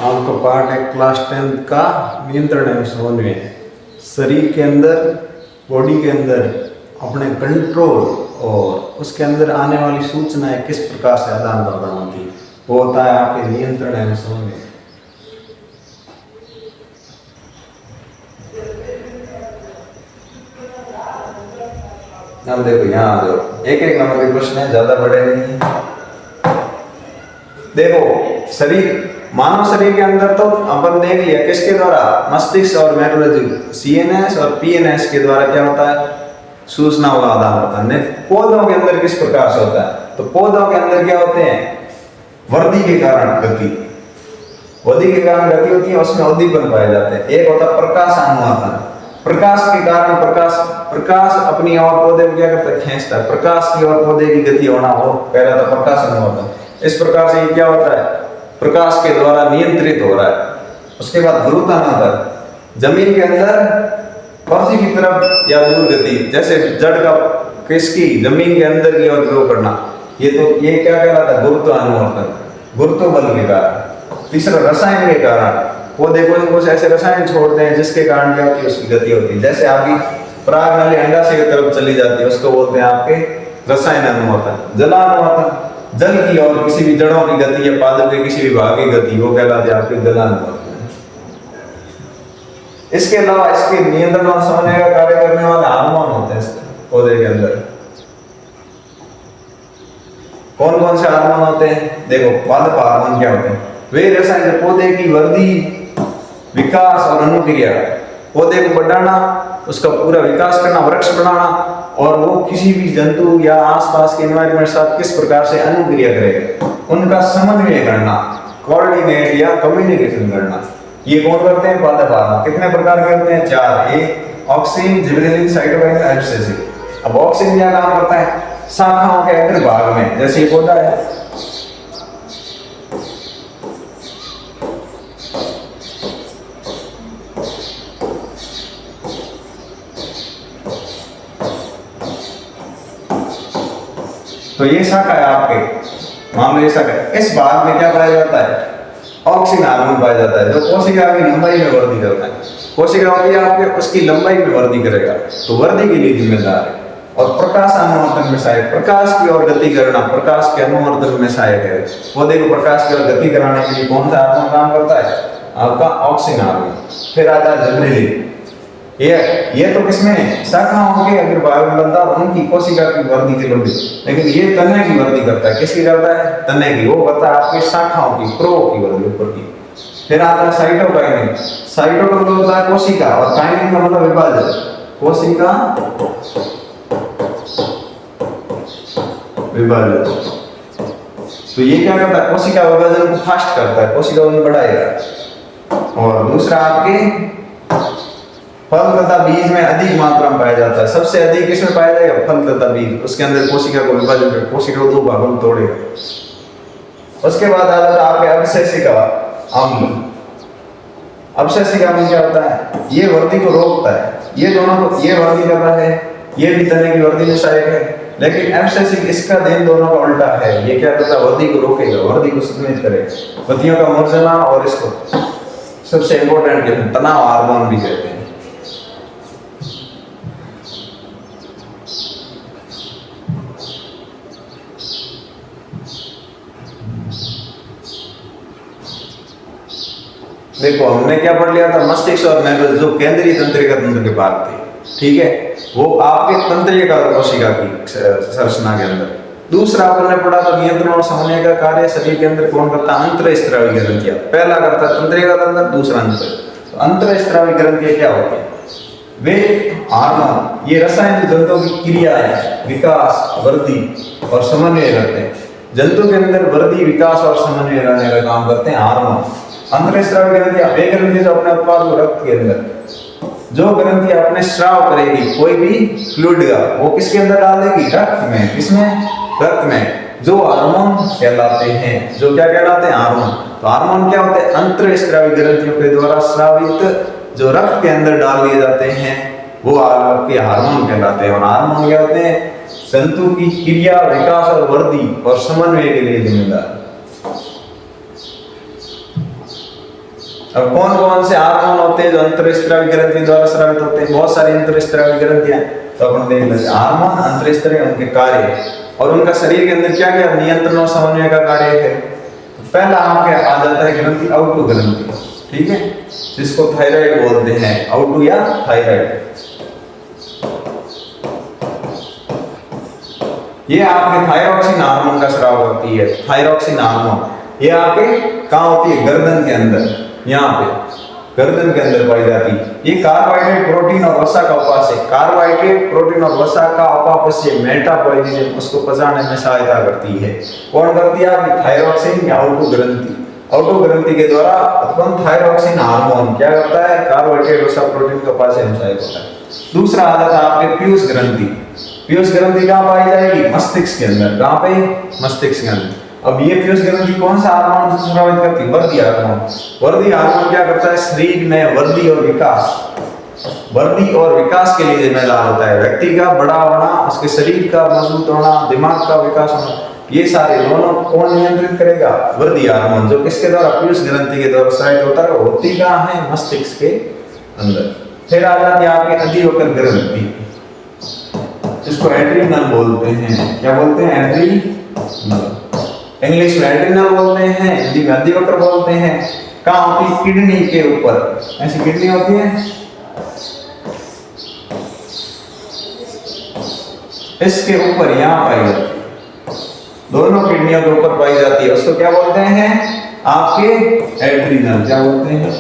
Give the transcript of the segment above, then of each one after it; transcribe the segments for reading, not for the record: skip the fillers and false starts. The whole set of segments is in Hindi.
आपका पार्ट है क्लास 10 का नियंत्रण एवं समन्वय। शरीर के अंदर, बॉडी के अंदर अपने कंट्रोल और उसके अंदर आने वाली सूचनाएं किस प्रकार से आदान प्रदान होती है, वो होता है आपके नियंत्रण एवं समन्वय। अब देखो यहाँ आ जाओ, एक एक नंबर के क्वेश्चन है, ज्यादा बड़े नहीं। देखो शरीर, मानव शरीर के अंदर तो अपन देख लिया किसके द्वारा, मस्तिष्क और मेडुला, सीएनएस और पीएनएस के द्वारा क्या होता है, सूचनाओं का आदान प्रदान। पौधों के अंदर किस प्रकार से होता है, तो पौधों के अंदर क्या होते हैं, वृद्धि के कारण गति, वृद्धि के कारण गति होती है, उसमें उद्दीपन पाए जाते हैं। एक होता है प्रकाश अनुवादन, प्रकाश के कारण प्रकाश अपनी ओर पौधे को क्या करता है, खींचता है, प्रकाश की ओर पौधे की गति होना, वो पहला था प्रकाश अनुवादन। इस प्रकार से ये क्या होता है, प्रकाश के द्वारा नियंत्रित हो रहा है। उसके बाद गुरुत्वाकर्षण, जमीन के अंदर पृथ्वी की तरफ या दूर गति, जैसे जड़ का किसकी, जमीन के अंदर की ओर ग्रो करना, ये क्या कहलाता है, गुरुत्वानुवर्तन, गुरुत्व बल के कारण। तीसरा रसायन के कारण, पौधे कुछ ऐसे रसायन छोड़ते हैं जिसके कारण क्या होती है, उसकी गति होती है। जैसे आपकी पराग नली अंडाशय की तरफ चली जाती है, उसको बोलते हैं आपके रसायन अनुवर्तन। जलानुवर्तन, जल की और किसी भी जड़ों की गति या पादप के किसी भी भाग की गति, वो कहलाती है आपकी जलानुवर्तन। इसके अलावा इसके नियंत्रण और समन्वय का कार्य करने वाले हार्मोन होते हैं पौधे के अंदर। कौन कौन से हार्मोन होते हैं, देखो पादप हार्मोन क्या होते हैं, वे रसायन जो पौधे की वृद्धि, विकास और अनुक्रिया, पौधे को बढ़ाना, उसका पूरा विकास करना, वृक्ष बनाना, और वो किसी भी जंतु या आसपास के एनवायरनमेंट के साथ किस प्रकार से अनुक्रिया करेगा, उनका समन्वय करना, कोऑर्डिनेट या कम्युनिकेशन करना, ये कौन करते हैं, पादप हार्मोन। कितने प्रकार के होते हैं, 4। ए ऑक्सिन, जिबरेलिन, साइटोकाइन, एब्सिसिक। अब ऑक्सिन क्या काम करता है, शाखाओं के अग्रभाग में, जैसे ये पौधा है, तो ये शाखा है आपके, मान लो ये शाखा, इस भाग में क्या पाया जाता है, ऑक्सिन हार्मोन पाया जाता है, जो कोशिका की लंबाई में वृद्धि करता है। कोशिका होती है आपके, उसकी लंबाई में वृद्धि करेगा, तो वृद्धि के लिए जिम्मेदार है। और प्रकाश अनुवर्तन में सहायक, प्रकाश की ओर गति करना, प्रकाश के अनुवर्तन में सहायक है। पौधे को प्रकाश की ओर गति कराने के लिए कौन सा हार्मोन काम करता है, आपका ऑक्सिन हार्मोन। फिर आता है जिबरेलिन, ये तो किसमें, शाखाओं के अग्रभाग में बनता है, उनकी कोशिका की वृद्धि के लिए। लेकिन ये तने की वृद्धि करता है, किसकी करता है, तने की, वो करता है आपके शाखाओं की, प्रो की वृद्धि, ऊपर की। फिर आता है साइटोकाइनिन, साइटोकाइनिन होता है कोशिका, और काइनिन का मतलब विभाजन, कोशिका विभाजन। तो ये क्या करता है, कोशिका विभाजन को फास्ट करता है, कोशिका को बढ़ाएगा। और दूसरा आपके फल तथा बीज में अधिक मात्रा में पाया जाता है। सबसे अधिक किसमें पाया जाएगा, फल तथा बीज, उसके अंदर कोशिका को विभाजन कर, कोशिका को 2 भागों में तोड़ेगा। उसके बाद आ जाता है आपके अवशेषिका अम्ल। अवशेषिका अम्ल क्या होता है, ये वृद्धि को रोकता है, ये दोनों को, ये वृद्धि कर रहा है, ये भी तने की वृद्धि में सहायक है। लेकिन अवशेषिक, इसका देन दोनों का उल्टा है, ये क्या करता है, वृद्धि को रोकेगा, वृद्धि को संतुलित करेगा, पत्तियों का मुरझाना, और इसको सबसे इंपॉर्टेंट तनाव हार्मोन भी कहते हैं। देखो हमने क्या पढ़ लिया था, मस्तिष्क और मेडुला, जो केंद्रीय तंत्रिका तंत्र के भाग थे, ठीक है, वो आपके तंत्रिका कोशिका की संरचना के अंदर। दूसरा अपन ने पढ़ा था नियंत्रण और समन्वय का कार्य शरीर के अंदर कौन करता है, अंतःस्रावी ग्रंथियां। पहला करता है तंत्रिका तंत्र, दूसरा अंतर। अंतःस्रावी ग्रंथियां क्या होती है, वे हार्मोन, ये रसायन जंतुओं की क्रियाएं, विकास, वृद्धि और समन्वय करते हैं। जंतु के अंदर वृद्धि, विकास और समन्वय करने का काम करते हैं हार्मोन। अंतःस्रावी ग्रंथियां वे ग्रंथियां जो अपने उत्पाद को रक्त के अंदर, जो ग्रंथि अपने स्राव करेगी कोई भी फ्लूइड का, वो किसके अंदर डालेगी, रक्त में। किसमें, रक्त में। जो हार्मोन कहलाते हैं, जो क्या कहलाते हैं, हार्मोन। तो हार्मोन क्या होते हैं, अंतःस्रावी ग्रंथियों के द्वारा स्रावित जो रक्त के अंदर डाल दिए जाते हैं, वो आपके हार्मोन कहलाते हैं। और हार्मोन क्या होते हैं, जंतु की क्रिया, विकास और वृद्धि और समन्वय के लिए जिम्मेदार। अब कौन कौन से हार्मोन होते हैं जो अंतःस्त्रावी ग्रंथि द्वारा स्रावित होते हैं? बहुत सारी अंतःस्त्रावी ग्रंथियां, तो अपन देख लेते हैं हार्मोन, अंतःस्त्रावी, उनके कार्य और उनका शरीर के अंदर क्या क्या नियंत्रण और समन्वय का कार्य है। तो पहला आपके आ जाता है ग्रंथि आउटो ग्रंथि, ठीक है, जिसको थायराइड बोलते हैं, आउटो या थायराइड। ये आपके थायरॉक्सिन हार्मोन का स्राव करती है। थायरॉक्सिन हार्मोन ये आपके कहाँ होती है? गर्दन के अंदर, यहाँ पे गर्दन के अंदर पाई जाती है। ये कार्बोहाइड्रेट, प्रोटीन और वसा का उपापचय, कार्बोहाइड्रेट, प्रोटीन और वसा का उपापचय, मेटाबॉलिज्म, उसको पचाने में सहायता करती है। कौन करती है? आपकी थायरॉक्सिन या आउटो ग्रंथि। आउटो ग्रंथि के द्वारा उत्पन्न थायरॉक्सिन हार्मोन क्या करता है? कार्बोहाइड्रेट, वसा, प्रोटीन का उपापचय में सहायक होता है। दूसरा आ जाता है आपके पीयूष ग्रंथि। पीयूष ग्रंथि कहाँ पाई जाएगी? मस्तिष्क के अंदर। कहाँ पे? मस्तिष्क के अंदर। अब ये पीयूष ग्रंथि कौन सा हार्मोन स्रावित करती है? वर्दी हार्मोन। वर्दी हार्मोन क्या करता है? शरीर में वर्दी और विकास के लिए जिम्मेदार होता है। व्यक्ति का बड़ा होना, उसके शरीर का मजबूत होना, दिमाग का विकास होना, ये सारे दोनों कौन नियंत्रित करेगा? वर्दी हार्मोन, जो किसके द्वारा? पीयूष ग्रंथि के द्वारा स्रावित होता है। होती कहाँ है? मस्तिष्क के अंदर। फिर आ जाती है आपके अधिवक्र ग्रंथि, जिसको एड्रीनल बोलते हैं। क्या बोलते हैं? एड्रीनल। इंग्लिश में एड्रीनल बोलते हैं, हिंदी में अधिवक्र बोलते हैं। कहाँ होती है? किडनी के ऊपर। ऐसी किडनी होती है, इसके ऊपर यहाँ पाई जाती है, दोनों किडनियों के ऊपर पाई जाती है। उसको क्या बोलते हैं? आपके एड्रीनल। क्या बोलते हैं?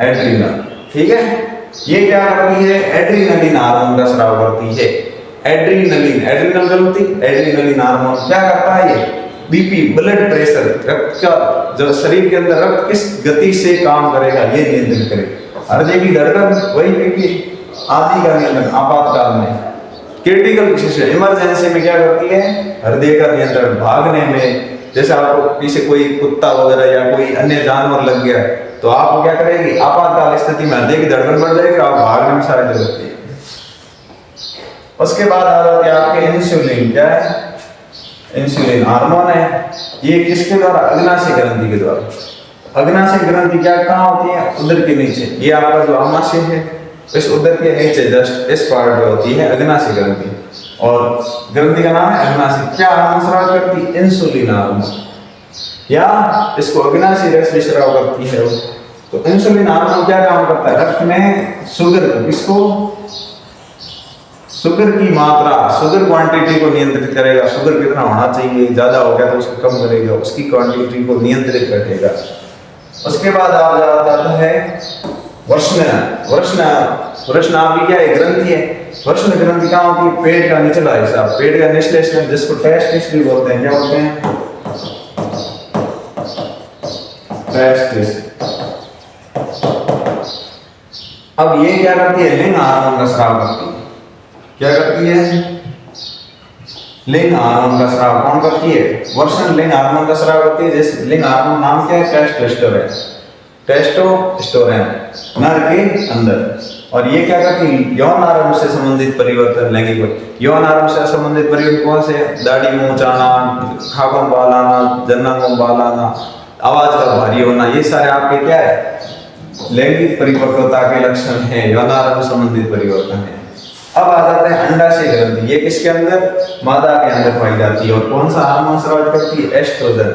एड्रीनल, ठीक है। ये क्या करती है? एड्रीनलिन हार्मोन का स्राव करती है। एड्रीनलिन, एड्रीनल ग्रंथि, एड्रीनलिन हार्मोन क्या करता है? ये बीपी, ब्लड प्रेशर, रक्त का जो शरीर के अंदर रक्त किस गति से काम करेगा ये नियंत्रित करेगा। हृदय की धड़कन, वही बीपी आदि का नियंत्रण आपातकाल में। क्रिटिकल सिचुएशन, इमरजेंसी में क्या करती है? हृदय का नियंत्रण। भागने में, जैसे आपको पीछे कोई कुत्ता वगैरह या कोई अन्य जानवर लग गया तो आप क्या करेगी? आपातकाल स्थिति में हृदय की धड़कन बढ़ जाएगी, आप भागने में सहायता करती है। उसके बाद आ जाती है आपके इंसुलिन। क्या है? इंसुलिन हार्मोन है। ये किसके द्वारा? अग्नाशय ग्रंथि के द्वारा। अग्नाशय ग्रंथि क्या कहाँ होती है? उदर के नीचे। ये आपका जो आमाशय है, इस उदर के नीचे जस्ट इस पार्ट पे होती है अग्नाशय ग्रंथि, और ग्रंथि का नाम है अग्नाशय। क्या हार्मोन स्राव करती है? इंसुलिन हार्मोन, या इसको अग्नाशय रश्मि स्राव करती है। तो इंसुलिन हार्मोन क्या काम करता है? रक्त में शुगर को, किसको? शुगर की मात्रा, शुगर क्वांटिटी को नियंत्रित करेगा। शुगर कितना होना चाहिए, ज्यादा हो गया तो उसको कम करेगा, उसकी क्वांटिटी को नियंत्रित रखेगा। उसके बाद आप जाता है वृषण। वृषण आपकी क्या है? ग्रंथि है। वृषण ग्रंथि कहाँ होती है? पेट का निचला हिस्सा, पेट का निचले हिस्से, जिसको टेस्टिस भी बोलते हैं। क्या बोलते हैं? टेस्टिस। अब ये क्या करती है? लिंग हार्मोन का स्राव करती है। क्या करती है? लिंग हार्मोन का स्राव कौन करती है? वृषण लिंग हार्मोन का स्राव करती है। जैसे लिंग हार्मोन नाम क्या है? टेस्टोस्टेरोन। टेस्टोस्टेरोन नर के अंदर। और ये क्या करती है? यौन आरंभ से संबंधित परिवर्तन, लैंगिक यौन आरंभ से संबंधित परिवर्तन कौन से? दाढ़ी मूंछ आना, खाकों बाल आना, जन्नांगों बाल आना, आवाज का भारी होना, ये सारे आपके क्या है? लैंगिक परिपक्वता के लक्षण है, यौन आरंभ संबंधित परिवर्तन है। अब आ जाता है अंडाशय ग्रंथि। ये किसके अंदर? मादा के अंदर पाई जाती है। और कौन सा हार्मोन स्रावित करती है? एस्ट्रोजन।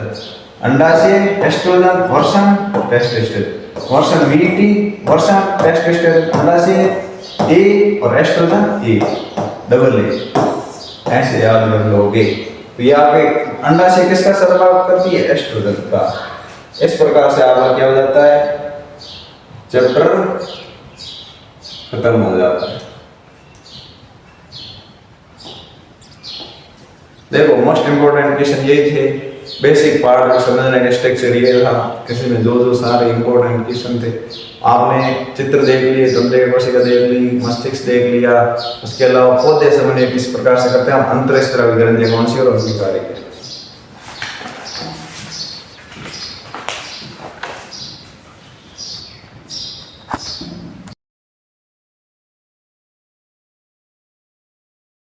अंडाशय, एस्ट्रोजन, वृषण, टेस्टोस्टेरोन। वृषण VT, वृषण टेस्टोस्टेरोन, अंडाशय A और एस्ट्रोजन A, डबल A, ऐसे याद रख लोगे। तो यहाँ पे अंडाशय किसका स्राव करती है? एस्ट्रोजन का। इस प्रकार से आपका क्या हो जाता है? चैप्टर खत्म हो जाता है। देखो मोस्ट इंपोर्टेंट क्वेश्चन ये थे, बेसिक पार्ट को समझने का स्ट्रक्चर ये था। किसी में जो सारे इंपोर्टेंट क्वेश्चन थे, आपने चित्र देख लिए, तंत्रिका कोशिका देख ली, मस्तिष्क देख लिया। उसके अलावा पौधे समझने किस प्रकार से करते हैं, हम अंतःस्रावी ग्रंथि कौन सी और उनकी कार्य